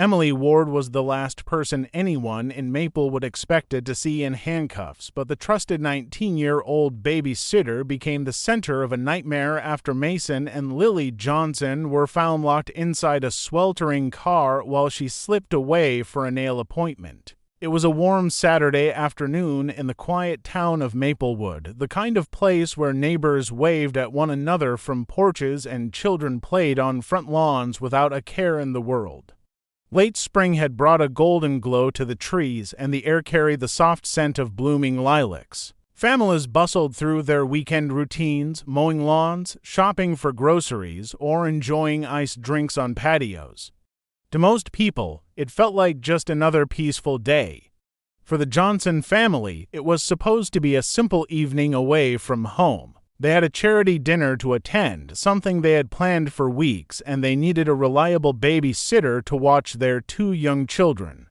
Emily Ward was the last person anyone in Maplewood expected to see in handcuffs, but the trusted 19-year-old babysitter became the center of a nightmare after Mason and Lily Johnson were found locked inside a sweltering car while she slipped away for a nail appointment. It was a warm Saturday afternoon in the quiet town of Maplewood, the kind of place where neighbors waved at one another from porches and children played on front lawns without a care in the world. Late spring had brought a golden glow to the trees, and the air carried the soft scent of blooming lilacs. Families bustled through their weekend routines, mowing lawns, shopping for groceries, or enjoying iced drinks on patios. To most people, it felt like just another peaceful day. For the Johnson family, it was supposed to be a simple evening away from home. They had a charity dinner to attend, something they had planned for weeks, and they needed a reliable babysitter to watch their 2 young children.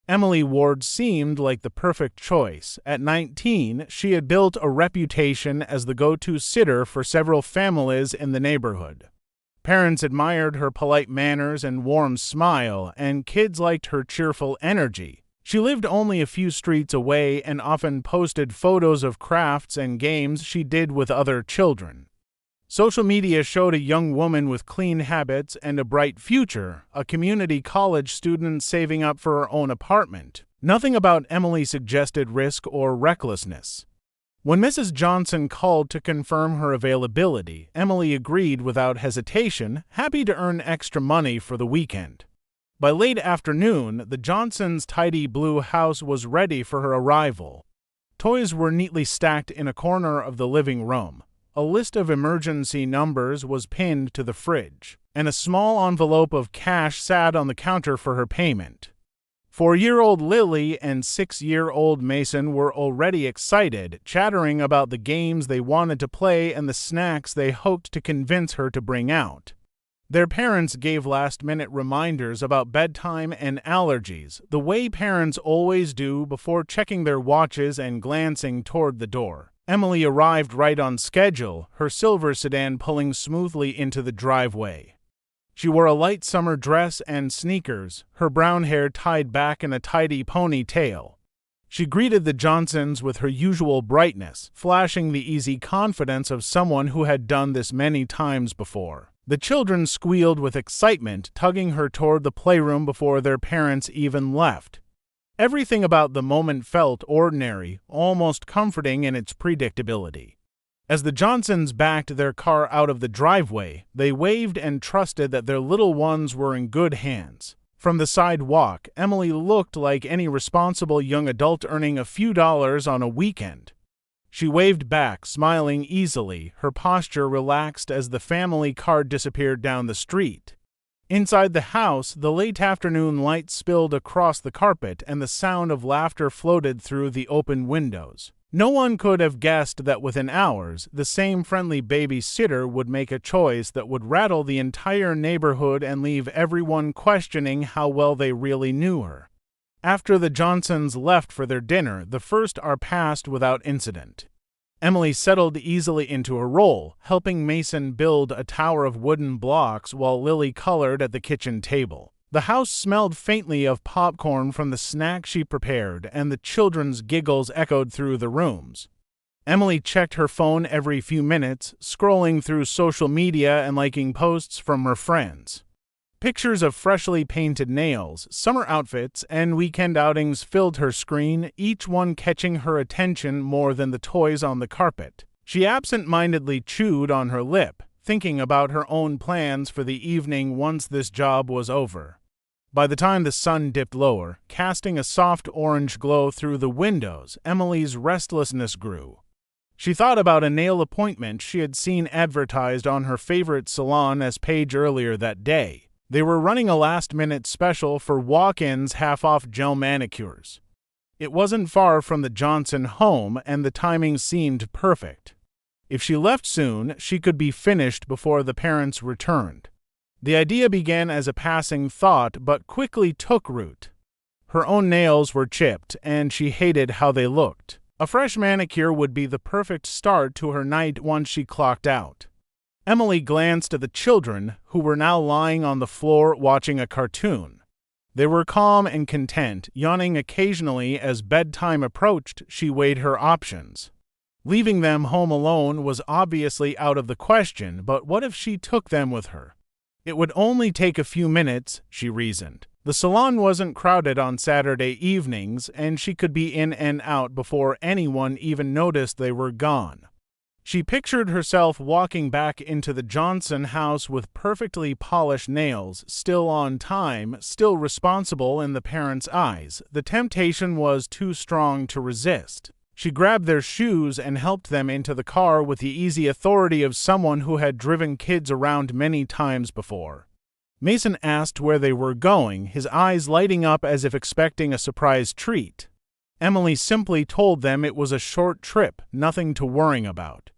Emily Ward seemed like the perfect choice. At 19, she had built a reputation as the go-to sitter for several families in the neighborhood. Parents admired her polite manners and warm smile, and kids liked her cheerful energy. She lived only a few streets away and often posted photos of crafts and games she did with other children. Social media showed a young woman with clean habits and a bright future, a community college student saving up for her own apartment. Nothing about Emily suggested risk or recklessness. When Mrs. Johnson called to confirm her availability, Emily agreed without hesitation, happy to earn extra money for the weekend. By late afternoon, the Johnsons' tidy blue house was ready for her arrival. Toys were neatly stacked in a corner of the living room. A list of emergency numbers was pinned to the fridge, and a small envelope of cash sat on the counter for her payment. 4-year-old Lily and 6-year-old Mason were already excited, chattering about the games they wanted to play and the snacks they hoped to convince her to bring out. Their parents gave last-minute reminders about bedtime and allergies, the way parents always do before checking their watches and glancing toward the door. Emily arrived right on schedule, her silver sedan pulling smoothly into the driveway. She wore a light summer dress and sneakers, her brown hair tied back in a tidy ponytail. She greeted the Johnsons with her usual brightness, flashing the easy confidence of someone who had done this many times before. The children squealed with excitement, tugging her toward the playroom before their parents even left. Everything about the moment felt ordinary, almost comforting in its predictability. As the Johnsons backed their car out of the driveway, they waved and trusted that their little ones were in good hands. From the sidewalk, Emily looked like any responsible young adult earning a few dollars on a weekend. She waved back, smiling easily, her posture relaxed as the family car disappeared down the street. Inside the house, the late afternoon light spilled across the carpet and the sound of laughter floated through the open windows. No one could have guessed that within hours, the same friendly babysitter would make a choice that would rattle the entire neighborhood and leave everyone questioning how well they really knew her. After the Johnsons left for their dinner, the first hour passed without incident. Emily settled easily into her role, helping Mason build a tower of wooden blocks while Lily colored at the kitchen table. The house smelled faintly of popcorn from the snack she prepared, and the children's giggles echoed through the rooms. Emily checked her phone every few minutes, scrolling through social media and liking posts from her friends. Pictures of freshly painted nails, summer outfits, and weekend outings filled her screen, each one catching her attention more than the toys on the carpet. She absent-mindedly chewed on her lip, thinking about her own plans for the evening once this job was over. By the time the sun dipped lower, casting a soft orange glow through the windows, Emily's restlessness grew. She thought about a nail appointment she had seen advertised on her favorite salon page earlier that day. They were running a last-minute special for walk-ins half-off gel manicures. It wasn't far from the Johnson home, and the timing seemed perfect. If she left soon, she could be finished before the parents returned. The idea began as a passing thought, but quickly took root. Her own nails were chipped, and she hated how they looked. A fresh manicure would be the perfect start to her night once she clocked out. Emily glanced at the children, who were now lying on the floor watching a cartoon. They were calm and content, yawning occasionally as bedtime approached. She weighed her options. Leaving them home alone was obviously out of the question, but what if she took them with her? It would only take a few minutes, she reasoned. The salon wasn't crowded on Saturday evenings, and she could be in and out before anyone even noticed they were gone. She pictured herself walking back into the Johnson house with perfectly polished nails, still on time, still responsible in the parents' eyes. The temptation was too strong to resist. She grabbed their shoes and helped them into the car with the easy authority of someone who had driven kids around many times before. Mason asked where they were going, his eyes lighting up as if expecting a surprise treat. Emily simply told them it was a short trip, nothing to worry about.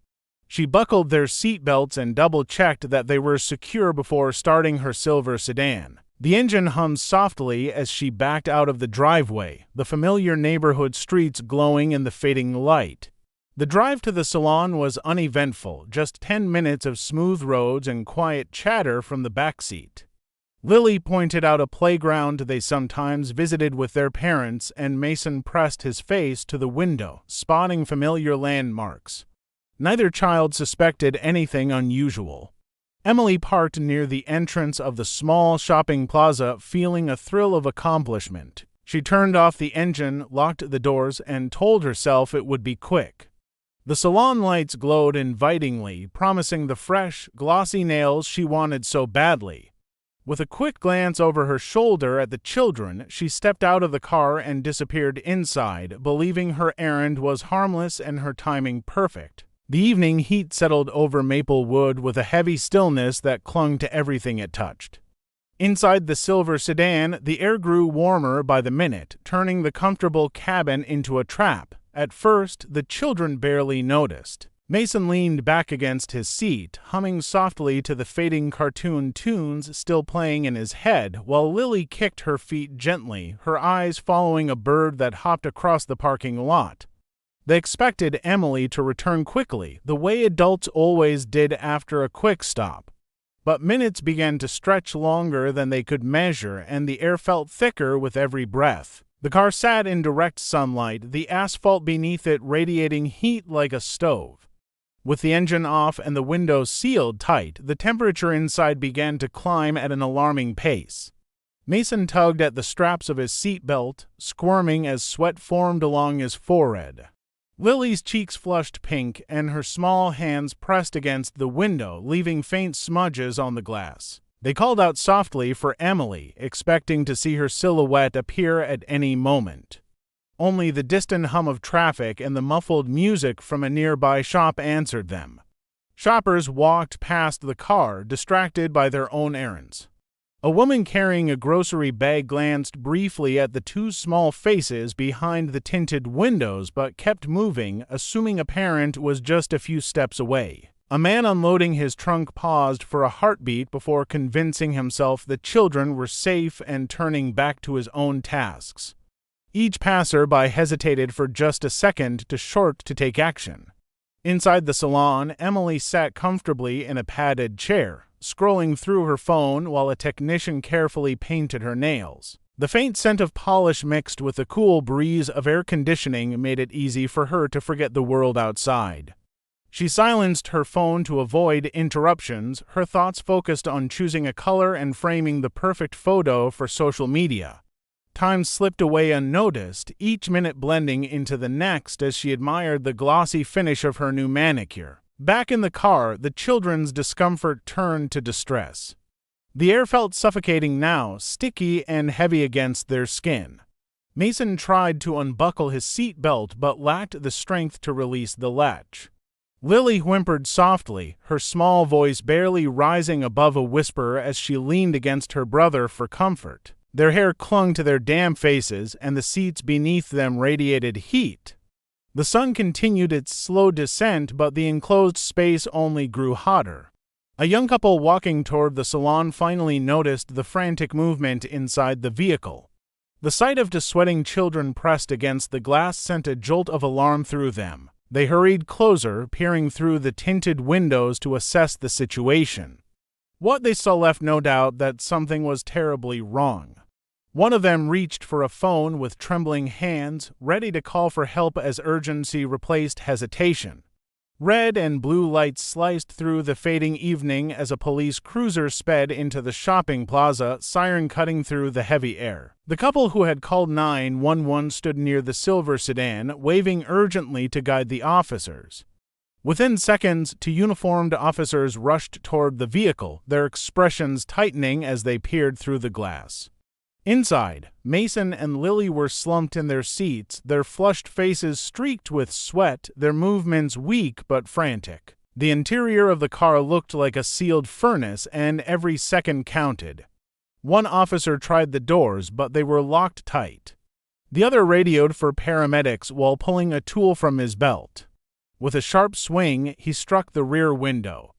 She buckled their seatbelts and double-checked that they were secure before starting her silver sedan. The engine hummed softly as she backed out of the driveway, the familiar neighborhood streets glowing in the fading light. The drive to the salon was uneventful, just 10 minutes of smooth roads and quiet chatter from the backseat. Lily pointed out a playground they sometimes visited with their parents, and Mason pressed his face to the window, spotting familiar landmarks. Neither child suspected anything unusual. Emily parked near the entrance of the small shopping plaza, feeling a thrill of accomplishment. She turned off the engine, locked the doors, and told herself it would be quick. The salon lights glowed invitingly, promising the fresh, glossy nails she wanted so badly. With a quick glance over her shoulder at the children, she stepped out of the car and disappeared inside, believing her errand was harmless and her timing perfect. The evening heat settled over Maplewood with a heavy stillness that clung to everything it touched. Inside the silver sedan, the air grew warmer by the minute, turning the comfortable cabin into a trap. At first, the children barely noticed. Mason leaned back against his seat, humming softly to the fading cartoon tunes still playing in his head, while Lily kicked her feet gently, her eyes following a bird that hopped across the parking lot. They expected Emily to return quickly, the way adults always did after a quick stop. But minutes began to stretch longer than they could measure, and the air felt thicker with every breath. The car sat in direct sunlight, the asphalt beneath it radiating heat like a stove. With the engine off and the windows sealed tight, the temperature inside began to climb at an alarming pace. Mason tugged at the straps of his seatbelt, squirming as sweat formed along his forehead. Lily's cheeks flushed pink, and her small hands pressed against the window, leaving faint smudges on the glass. They called out softly for Emily, expecting to see her silhouette appear at any moment. Only the distant hum of traffic and the muffled music from a nearby shop answered them. Shoppers walked past the car, distracted by their own errands. A woman carrying a grocery bag glanced briefly at the two small faces behind the tinted windows but kept moving, assuming a parent was just a few steps away. A man unloading his trunk paused for a heartbeat before convincing himself the children were safe and turning back to his own tasks. Each passerby hesitated for just a second to take action. Inside the salon, Emily sat comfortably in a padded chair, scrolling through her phone while a technician carefully painted her nails. The faint scent of polish mixed with the cool breeze of air conditioning made it easy for her to forget the world outside. She silenced her phone to avoid interruptions, her thoughts focused on choosing a color and framing the perfect photo for social media. Time slipped away unnoticed, each minute blending into the next as she admired the glossy finish of her new manicure. Back in the car, the children's discomfort turned to distress. The air felt suffocating now, sticky and heavy against their skin. Mason tried to unbuckle his seat belt but lacked the strength to release the latch. Lily whimpered softly, her small voice barely rising above a whisper as she leaned against her brother for comfort. Their hair clung to their damp faces, and the seats beneath them radiated heat. The sun continued its slow descent, but the enclosed space only grew hotter. A young couple walking toward the salon finally noticed the frantic movement inside the vehicle. The sight of the sweating children pressed against the glass sent a jolt of alarm through them. They hurried closer, peering through the tinted windows to assess the situation. What they saw left no doubt that something was terribly wrong. One of them reached for a phone with trembling hands, ready to call for help as urgency replaced hesitation. Red and blue lights sliced through the fading evening as a police cruiser sped into the shopping plaza, siren cutting through the heavy air. The couple who had called 911 stood near the silver sedan, waving urgently to guide the officers. Within seconds, two uniformed officers rushed toward the vehicle, their expressions tightening as they peered through the glass. Inside, Mason and Lily were slumped in their seats, their flushed faces streaked with sweat, their movements weak but frantic. The interior of the car looked like a sealed furnace, and every second counted. One officer tried the doors, but they were locked tight. The other radioed for paramedics while pulling a tool from his belt. With a sharp swing, he struck the rear window.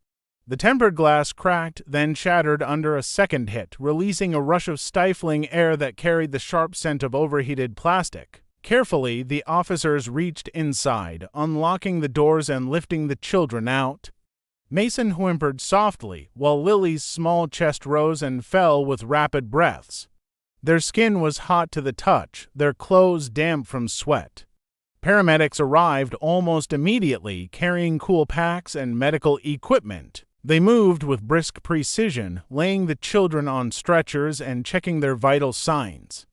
The tempered glass cracked, then shattered under a second hit, releasing a rush of stifling air that carried the sharp scent of overheated plastic. Carefully, the officers reached inside, unlocking the doors and lifting the children out. Mason whimpered softly, while Lily's small chest rose and fell with rapid breaths. Their skin was hot to the touch, their clothes damp from sweat. Paramedics arrived almost immediately, carrying cool packs and medical equipment. They moved with brisk precision, laying the children on stretchers and checking their vital signs.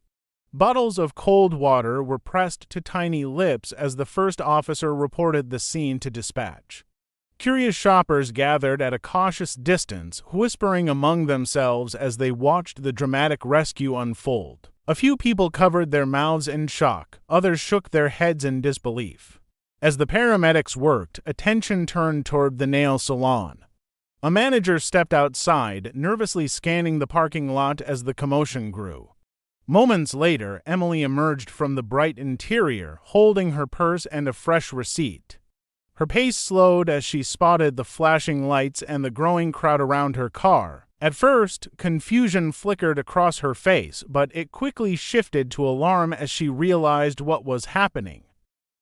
Bottles of cold water were pressed to tiny lips as the first officer reported the scene to dispatch. Curious shoppers gathered at a cautious distance, whispering among themselves as they watched the dramatic rescue unfold. A few people covered their mouths in shock, others shook their heads in disbelief. As the paramedics worked, attention turned toward the nail salon. A manager stepped outside, nervously scanning the parking lot as the commotion grew. Moments later, Emily emerged from the bright interior, holding her purse and a fresh receipt. Her pace slowed as she spotted the flashing lights and the growing crowd around her car. At first, confusion flickered across her face, but it quickly shifted to alarm as she realized what was happening.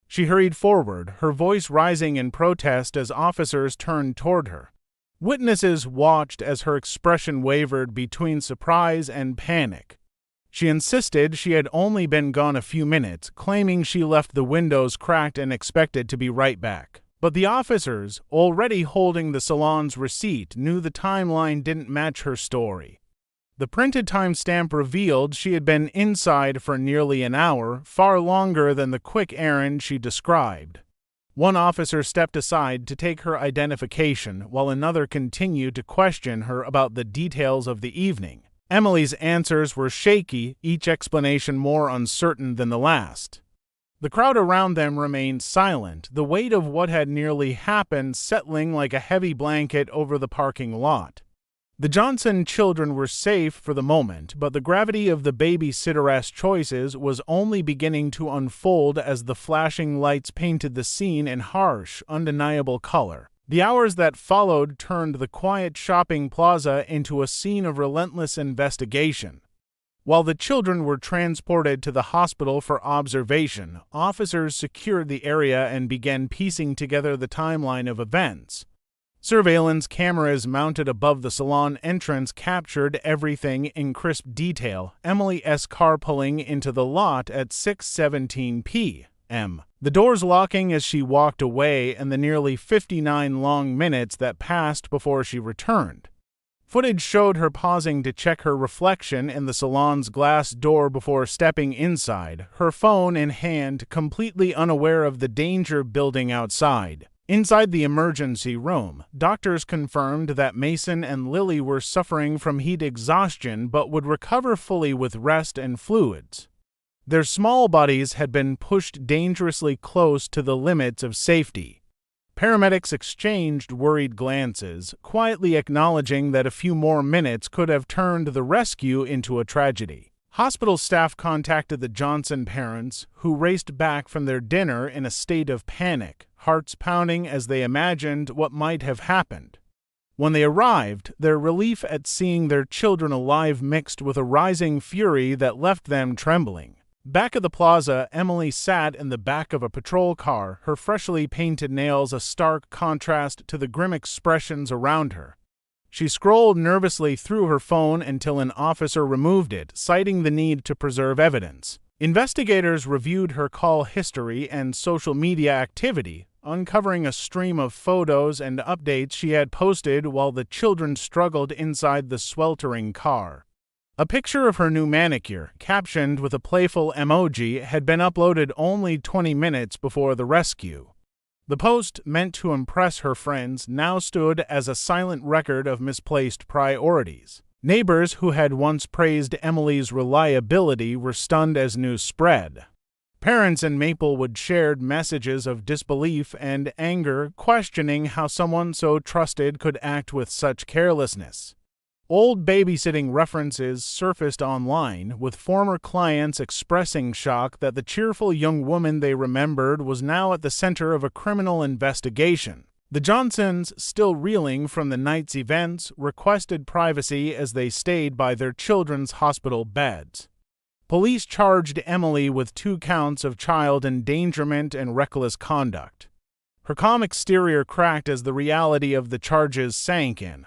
She hurried forward, her voice rising in protest as officers turned toward her. Witnesses watched as her expression wavered between surprise and panic. She insisted she had only been gone a few minutes, claiming she left the windows cracked and expected to be right back. But the officers, already holding the salon's receipt, knew the timeline didn't match her story. The printed timestamp revealed she had been inside for nearly an hour, far longer than the quick errand she described. One officer stepped aside to take her identification, while another continued to question her about the details of the evening. Emily's answers were shaky, each explanation more uncertain than the last. The crowd around them remained silent, the weight of what had nearly happened settling like a heavy blanket over the parking lot. The Johnson children were safe for the moment, but the gravity of the babysitter's choices was only beginning to unfold as the flashing lights painted the scene in harsh, undeniable color. The hours that followed turned the quiet shopping plaza into a scene of relentless investigation. While the children were transported to the hospital for observation, officers secured the area and began piecing together the timeline of events. Surveillance cameras mounted above the salon entrance captured everything in crisp detail. Emily's car pulling into the lot at 6:17 p.m. The doors locking as she walked away and the nearly 59 long minutes that passed before she returned. Footage showed her pausing to check her reflection in the salon's glass door before stepping inside, her phone in hand, completely unaware of the danger building outside. Inside the emergency room, doctors confirmed that Mason and Lily were suffering from heat exhaustion but would recover fully with rest and fluids. Their small bodies had been pushed dangerously close to the limits of safety. Paramedics exchanged worried glances, quietly acknowledging that a few more minutes could have turned the rescue into a tragedy. Hospital staff contacted the Johnson parents, who raced back from their dinner in a state of panic, hearts pounding as they imagined what might have happened. When they arrived, their relief at seeing their children alive mixed with a rising fury that left them trembling. Back at the plaza, Emily sat in the back of a patrol car, her freshly painted nails a stark contrast to the grim expressions around her. She scrolled nervously through her phone until an officer removed it, citing the need to preserve evidence. Investigators reviewed her call history and social media activity, uncovering a stream of photos and updates she had posted while the children struggled inside the sweltering car. A picture of her new manicure, captioned with a playful emoji, had been uploaded only 20 minutes before the rescue. The post, meant to impress her friends, now stood as a silent record of misplaced priorities. Neighbors who had once praised Emily's reliability were stunned as news spread. Parents in Maplewood shared messages of disbelief and anger, questioning how someone so trusted could act with such carelessness. Old babysitting references surfaced online, with former clients expressing shock that the cheerful young woman they remembered was now at the center of a criminal investigation. The Johnsons, still reeling from the night's events, requested privacy as they stayed by their children's hospital beds. Police charged Emily with 2 counts of child endangerment and reckless conduct. Her calm exterior cracked as the reality of the charges sank in.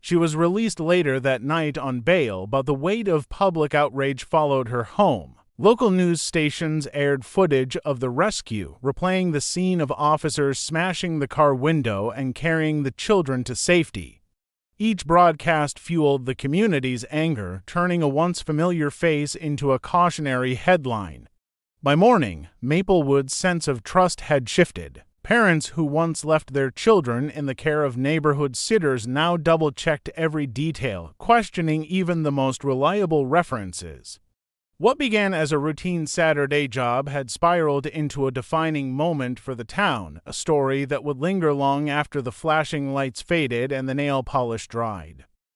She was released later that night on bail, but the weight of public outrage followed her home. Local news stations aired footage of the rescue, replaying the scene of officers smashing the car window and carrying the children to safety. Each broadcast fueled the community's anger, turning a once familiar face into a cautionary headline. By morning, Maplewood's sense of trust had shifted. Parents who once left their children in the care of neighborhood sitters now double-checked every detail, questioning even the most reliable references. What began as a routine Saturday job had spiraled into a defining moment for the town, a story that would linger long after the flashing lights faded and the nail polish dried.